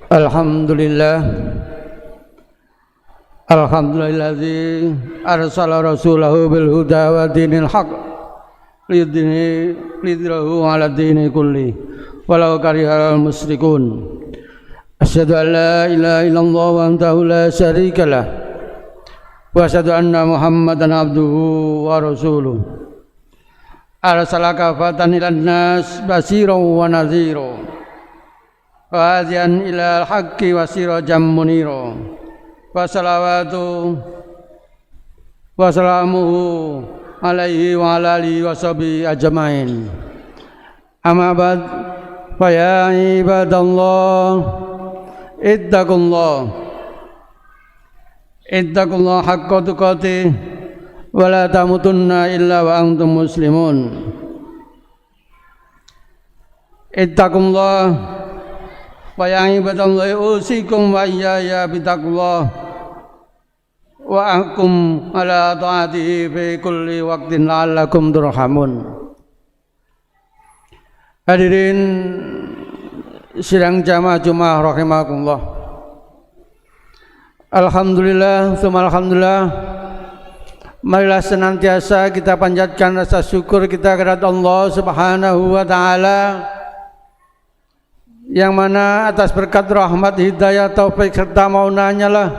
Alhamdulillah. Alhamdulillazi arsala rasulahu bil huda wa dinil haq lidhirahu ala dini kulli walau karihal musyrikun. Asyhadu an la ilaha illallah wa antahu la syarika lah wa asyhadu anna Muhammadan abduhu wa rasuluh. Arsala kafatan ilan nas basiran wa nadhira wa hadiyan ilal haqqi wa sirajan munira. Wa salawatu wa salamuhu alaihi wa ala alihi wa sahbihi ajmain. Amma ba'd, fa ya ibadallah ittaqullah haqqa tuqatih wa la tamutunna illa wa antum muslimun. Ittaqullah wa ya ibadallah usikum wa iyaya bitaqullah wa ahkum ala ta'atihi fi kulli waqtin la'allakum turhamun. Hadirin sidang jamaah Jumat rahimakumullah. Alhamdulillah, tsumma alhamdulillah. Marilah senantiasa kita panjatkan rasa syukur kita kepada Allah Subhanahu wa taala, yang mana atas berkat rahmat, hidayah, taufik serta maunanya lah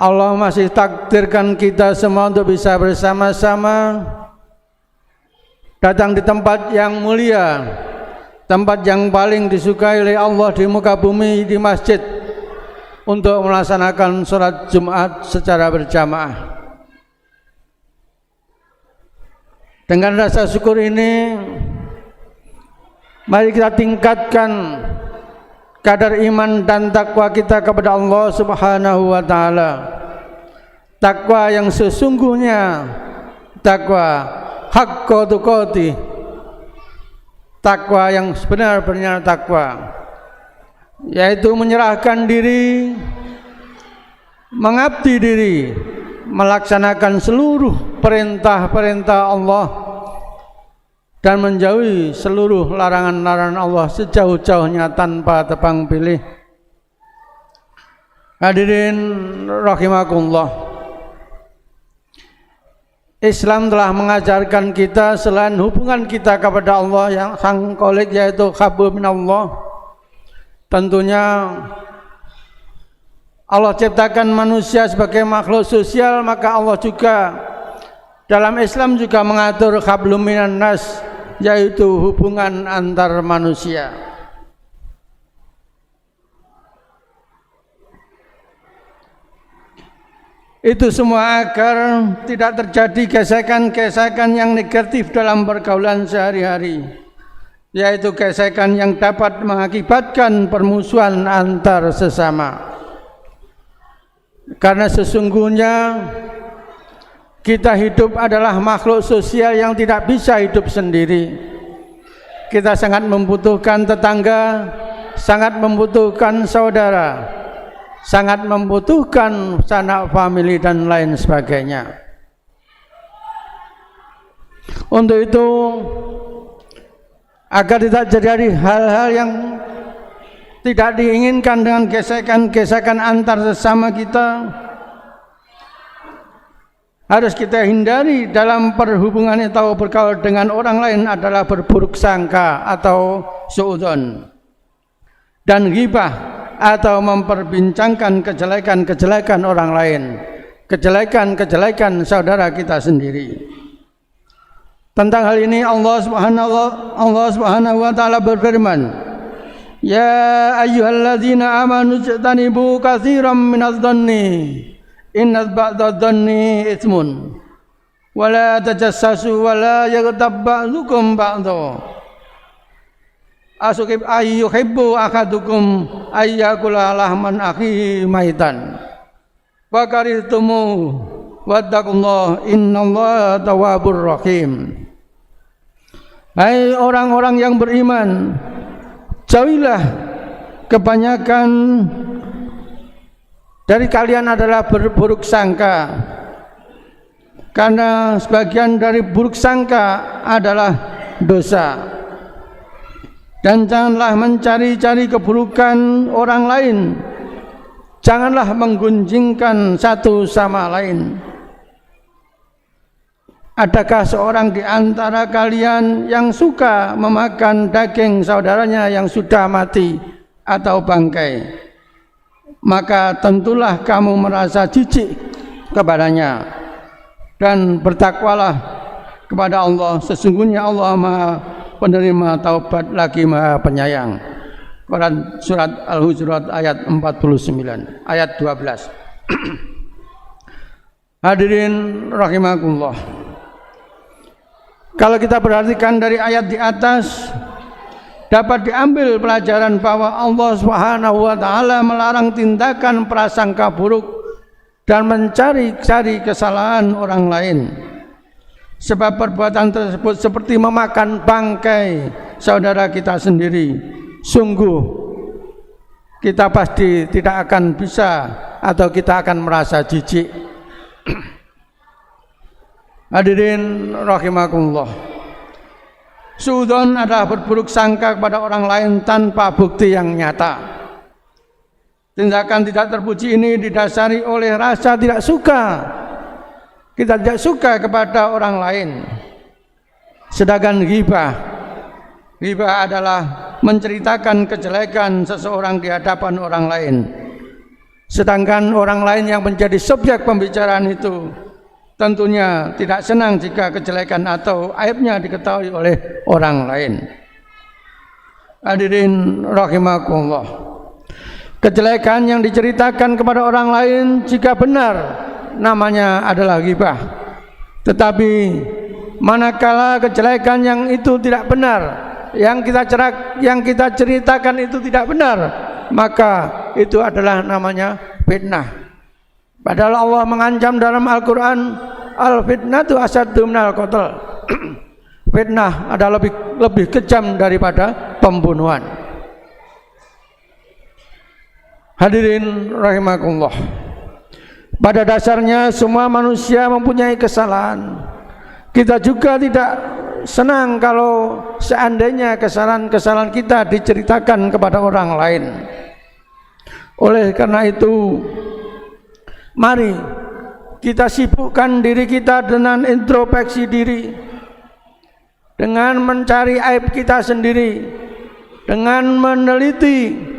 Allah masih takdirkan kita semua untuk bisa bersama-sama datang di tempat yang mulia, tempat yang paling disukai oleh Allah di muka bumi, di masjid, untuk melaksanakan sholat Jumat secara berjamaah. Dengan rasa syukur ini, mari kita tingkatkan kadar iman dan takwa kita kepada Allah Subhanahu wa taala. Takwa yang sesungguhnya, takwa haqqa tuqatih, takwa yang sebenar-benarnya takwa, yaitu menyerahkan diri, mengabdi diri, melaksanakan seluruh perintah-perintah Allah dan menjauhi seluruh larangan-larangan Allah sejauh-jauhnya tanpa tebang pilih. Hadirin rahimakumullah, Islam telah mengajarkan kita selain hubungan kita kepada Allah yang Sang Khalik, yaitu hablum minallah. Tentunya Allah ciptakan manusia sebagai makhluk sosial, maka Allah juga dalam Islam juga mengatur hablum minan nas, yaitu hubungan antar manusia. Itu semua agar tidak terjadi gesekan-gesekan yang negatif dalam pergaulan sehari-hari, yaitu gesekan yang dapat mengakibatkan permusuhan antar sesama. Karena sesungguhnya kita hidup adalah makhluk sosial yang tidak bisa hidup sendiri. Kita sangat membutuhkan tetangga, sangat membutuhkan saudara, sangat membutuhkan sanak famili dan lain sebagainya. Untuk itu, agar tidak terjadi hal-hal yang tidak diinginkan dengan gesekan-gesekan antar sesama kita, harus kita hindari dalam perhubungan atau bergaul dengan orang lain adalah berburuk sangka atau suudzon dan ghibah, atau memperbincangkan kejelekan-kejelekan orang lain, kejelekan-kejelekan saudara kita sendiri. Tentang hal ini Allah Subhanahu wa taala berfirman, "Ya ayyuhalladzina amanu ijtanibu katsiran minadh-dhanni inna ba'dadh-dhanni itsmun wa la tajassasu wa la yaghtab ba'dukum ba'dha asukib ayyuhibbu ahadukum ayyakula lahman akhihi maitan wa karihtumu wattaqullaha innallaha tawwabur rahim." Hai orang-orang yang beriman, jauhilah kebanyakan dari kalian adalah berburuk sangka, karena sebagian dari buruk sangka adalah dosa. dan janganlah mencari-cari keburukan orang lain. Janganlah menggunjingkan satu sama lain. Adakah seorang di antara kalian yang suka memakan daging saudaranya yang sudah mati atau bangkai? Maka tentulah kamu merasa jijik kepadanya, dan bertakwalah kepada Allah. Sesungguhnya Allah Maha penerima taubat lagi Maha penyayang. Quran surat Al-Hujurat ayat 49, ayat 12. Hadirin rahimakumullah. Kalau kita perhatikan dari ayat di atas, dapat diambil pelajaran bahwa Allah Subhanahu wa taala melarang tindakan prasangka buruk dan mencari-cari kesalahan orang lain. Sebab perbuatan tersebut seperti memakan bangkai saudara kita sendiri. Sungguh kita pasti tidak akan bisa atau kita akan merasa jijik. Hadirin rahimakumullah. Suudzon adalah berburuk sangka kepada orang lain tanpa bukti yang nyata. Tindakan tidak terpuji ini didasari oleh rasa tidak suka. Kita tidak suka kepada orang lain. Sedangkan ghibah adalah menceritakan kejelekan seseorang di hadapan orang lain. Sedangkan orang lain yang menjadi subjek pembicaraan itu tentunya tidak senang jika kejelekan atau aibnya diketahui oleh orang lain. Hadirin rahimakumullah. Kejelekan yang diceritakan kepada orang lain jika benar namanya adalah ghibah. Tetapi manakala kejelekan yang itu tidak benar, yang kita ceritakan itu tidak benar, maka itu adalah namanya fitnah. Padahal Allah mengancam dalam Al-Quran, al-fitnatu asaddu minal qatl. Fitnah adalah lebih kejam daripada pembunuhan. Hadirin rahimakumullah. Pada dasarnya semua manusia mempunyai kesalahan. Kita juga tidak senang kalau seandainya kesalahan-kesalahan kita diceritakan kepada orang lain. Oleh karena itu, mari kita sibukkan diri kita dengan introspeksi diri, dengan mencari aib kita sendiri, dengan meneliti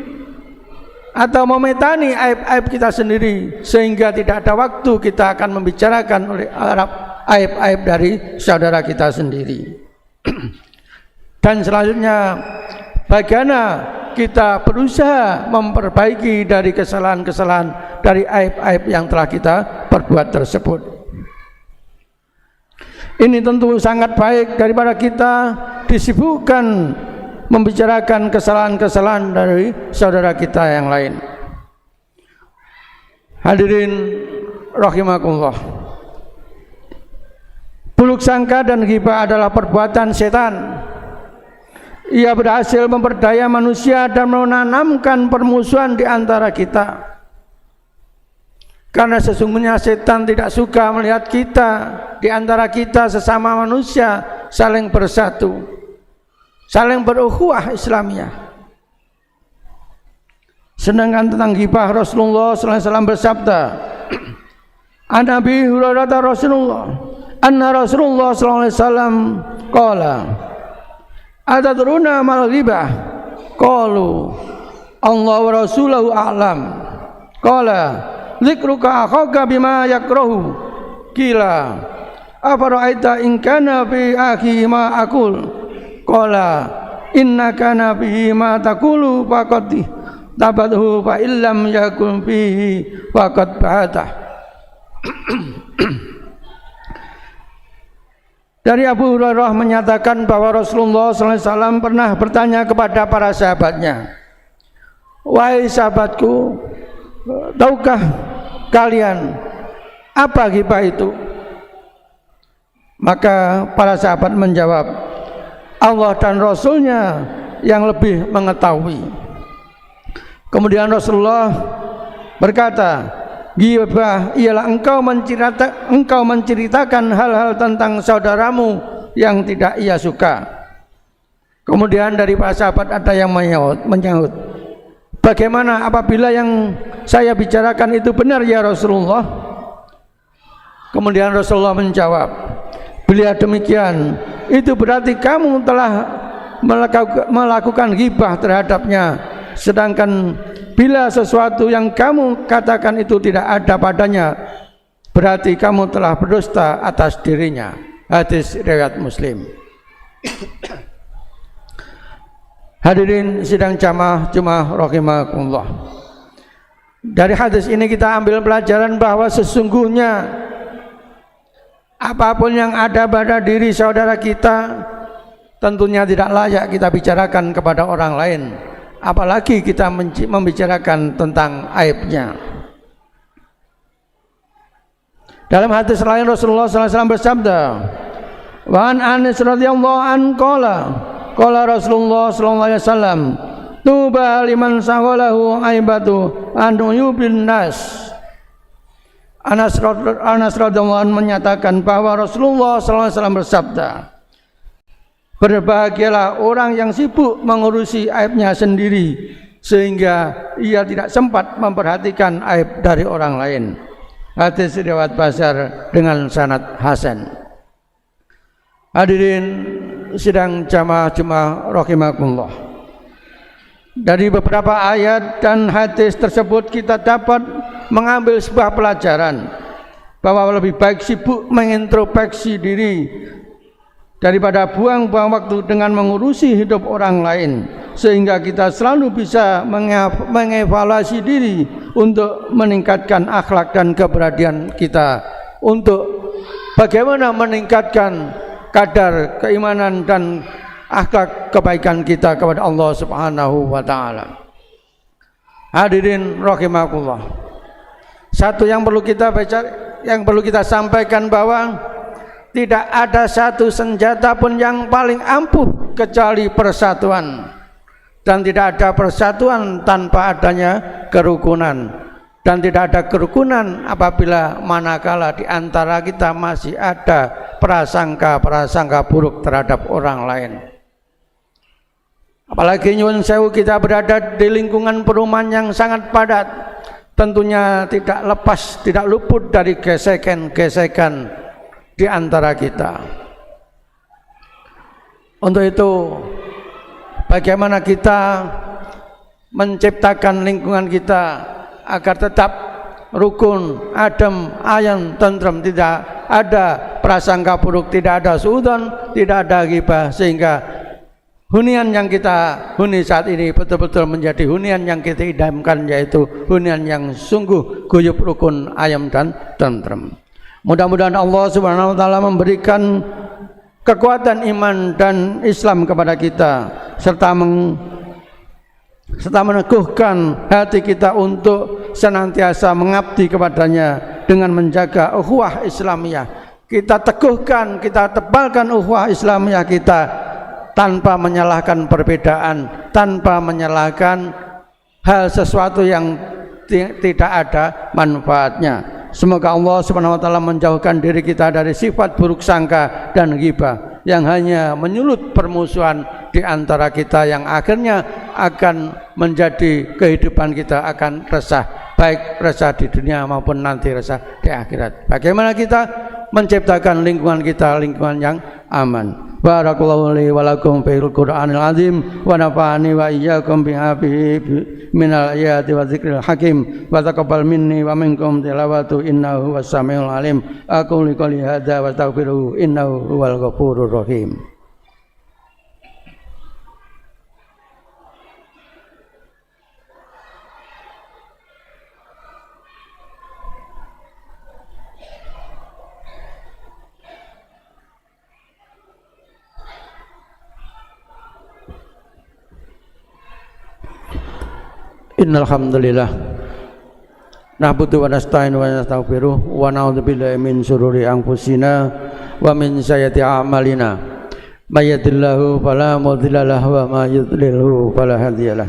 atau memetani aib-aib kita sendiri, sehingga tidak ada waktu kita akan membicarakan oleh aib-aib dari saudara kita sendiri. Dan selanjutnya, bagaimana kita berusaha memperbaiki dari kesalahan-kesalahan, dari aib-aib yang telah kita perbuat tersebut. Ini tentu sangat baik daripada kita disibukkan membicarakan kesalahan-kesalahan dari saudara kita yang lain. Hadirin rahimakumullah. Buruk sangka dan ghibah adalah perbuatan setan. Ia berhasil memperdaya manusia dan menanamkan permusuhan di antara kita. Karena sesungguhnya setan tidak suka melihat kita di antara kita sesama manusia saling bersatu, saling berukhuwah Islamiyah. Sedangkan tentang ghibah, Rasulullah SAW bersabda, An Abi Hurairah Rasulullah, anna Rasulullah SAW qala, atadruna mal ghibah? Qalu Allah wa rasuluhu a'lam. Qala dzikruka akhaka bima yakrahu. Qila afara'aita in kana fi akhi ma aqul. Qala innaka nabihi ma taqulu faqad tabadhu fa illam yakun fihi faqad ba'atah. Dari Abu Hurairah menyatakan bahwa Rasulullah SAW pernah bertanya kepada para sahabatnya, wahai sahabatku, tahukah kalian apa ghibah itu? Maka para sahabat menjawab, Allah dan Rasulnya yang lebih mengetahui. Kemudian Rasulullah berkata, ghibah ialah engkau menceritakan hal-hal tentang saudaramu yang tidak ia suka. Kemudian dari para sahabat ada yang menyahut, bagaimana apabila yang saya bicarakan itu benar ya Rasulullah? Kemudian Rasulullah menjawab, bila demikian itu berarti kamu telah melakukan ghibah terhadapnya, sedangkan bila sesuatu yang kamu katakan itu tidak ada padanya, berarti kamu telah berdusta atas dirinya. Hadis riwayat Muslim. Hadirin sidang jamaah Jumat rahimakumullah. Dari hadis ini kita ambil pelajaran bahwa sesungguhnya apapun yang ada pada diri saudara kita tentunya tidak layak kita bicarakan kepada orang lain, apalagi kita membicarakan tentang aibnya. Dalam hadis lain Rasulullah SAW bersabda, wa an Anas radhiyallahu an qala Rasulullah sallallahu alaihi wasallam, tuba liman sawalahu aibatu an yubin nas. Anas radhiyallahu an menyatakan bahwa Rasulullah sallallahu alaihi wasallam bersabda, berbahagialah orang yang sibuk mengurusi aibnya sendiri sehingga ia tidak sempat memperhatikan aib dari orang lain. Hadis riwayat Bazzar dengan sanad hasan. Hadirin sidang jamaah Jumat rahimakumullah. Dari beberapa ayat dan hadis tersebut kita dapat mengambil sebuah pelajaran bahwa lebih baik sibuk mengintrospeksi diri daripada buang-buang waktu dengan mengurusi hidup orang lain, sehingga kita selalu bisa mengevaluasi diri untuk meningkatkan akhlak dan keberadian kita, untuk bagaimana meningkatkan kadar keimanan dan akhlak kebaikan kita kepada Allah Subhanahu wa taala. Hadirin rahimakumullah. Satu yang perlu kita sampaikan bahwa tidak ada satu senjata pun yang paling ampuh kecuali persatuan, dan tidak ada persatuan tanpa adanya kerukunan, dan tidak ada kerukunan apabila manakala di antara kita masih ada prasangka buruk terhadap orang lain. Apalagi nyuwun sewu kita berada di lingkungan perumahan yang sangat padat, tentunya tidak luput dari gesekan-gesekan di antara kita. Untuk itu, bagaimana kita menciptakan lingkungan kita agar tetap rukun, adem, ayem, tentrem, tidak ada prasangka buruk, tidak ada suudzon, tidak ada ghibah, sehingga hunian yang kita huni saat ini betul-betul menjadi hunian yang kita idamkan, yaitu hunian yang sungguh guyub, rukun, ayem, dan tentrem. Mudah-mudahan Allah Subhanahu wa taala memberikan kekuatan iman dan Islam kepada kita, serta meneguhkan hati kita untuk senantiasa mengabdi kepadanya dengan menjaga ukhuwah Islamiyah. Kita teguhkan, kita tebalkan ukhuwah Islamiyah kita tanpa menyalahkan perbedaan, tanpa menyalahkan hal sesuatu yang tidak ada manfaatnya. Semoga Allah Subhanahu wa taala menjauhkan diri kita dari sifat buruk sangka dan ghibah yang hanya menyulut permusuhan di antara kita, yang akhirnya akan menjadi kehidupan kita akan resah, baik resah di dunia maupun nanti resah di akhirat. Bagaimana kita menciptakan lingkungan kita lingkungan yang aman. Barakallahu li wa lakum fil Qur'anil azim wa nafa'ani wa iyyakum bihi minal ayati wa dzikril hakim wa taqabbal minni wa minkum tilawatu innahu was-samiul alim. Aku liqali hadza wa astaghfiruhu innahu huwal ghafurur rahim. Innal hamdalillah nahmaduhu wa nasta'inu wa nastaghfiruh wa na'udzu billahi min shururi anfusina wa min sayyiati a'malina may yahdihillahu fala mudilla lahu wa may yudlilhu fala hadiyalah.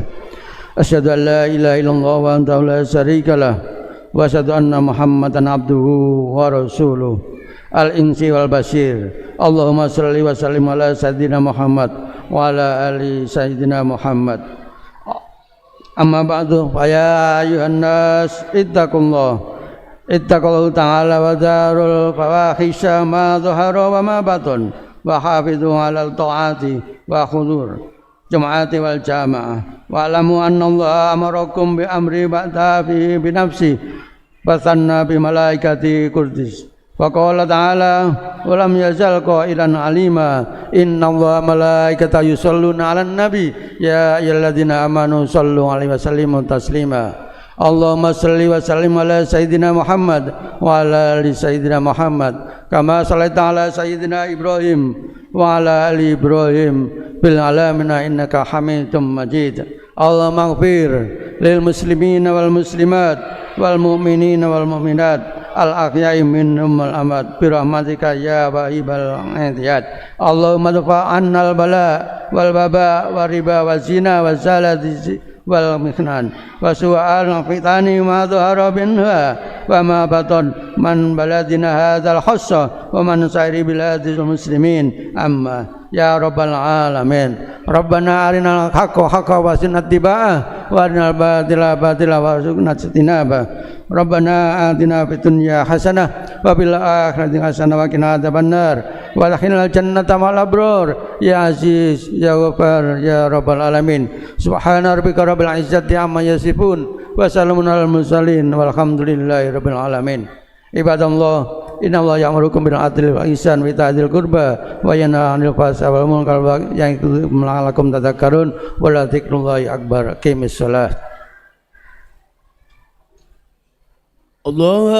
Asyhadu an la ilaha illallah wa antahu la syarikalah wa asyhadu anna Muhammadan abduhu wa rasuluh al-insi wal basir. Allahumma shalli wa sallim ala sayyidina Muhammad wa ala ali sayyidina Muhammad. Amma ba'du, fa ya ayuhan nas ittaqullahu ta'ala wa darul fawahisha ma dhahara wa ma batun wa hafidhu 'alal ta'ati wa khudur jama'ati wal jamaah wa alamu anna Allah amarakum bi amri ba'da bi nafsi wa sanna bi malaikati qudus wa qala ta'ala wa lam yazal qailan alima inna Allah malaikatahu yusholluna 'alan nabi ya ayyuhalladzina amanu shallu 'alaihi wa sallimu taslima. Allahumma salli wa sallim ala sayyidina Muhammad wa ala ali sayyidina Muhammad kama shallaita ala sayyidina Ibrahim wa ala ali Ibrahim bil alamin innaka Hamidum Majid. Allahumma ighfir lil muslimina wal muslimat wal mu'minina wal mu'minat al ahya'i minhum wal amwat bi rahmatika ya wahibal adiyat. Allahumma dfa annal bala wal baba wa riba wa zina wa zalati wal mihnan wa su'al fitani ma dhahara minha wa ma batan man baladina hadzal khassa wa man sairi biladil muslimin amma ya rabbal alamin. Rabbana arinal haqqa haqqan warzuqna ittiba'ah wa arinal batila batila warzuqna ijtinabah. Rabbana atina fid dunya hasanah wa fil akhirati hasanah wa qina adzabannar wa adkhilnal jannata ma'al abrar ya aziz ya ghafar ya rabbal alamin. Subhana rabbika rabbil izzati amma yasifun wa salamun alal mursalin walhamdulillahi rabbil alamin. Ibadallah, innallaha ya'murukum bil adli wal ihsan wa ita'i dzil qurba wa yanha 'anil fahsya'i wal munkar wal baghi ya'idukum la'allakum tadhakkarun wa la dzikrullahi akbar. Qimis shalah. Allah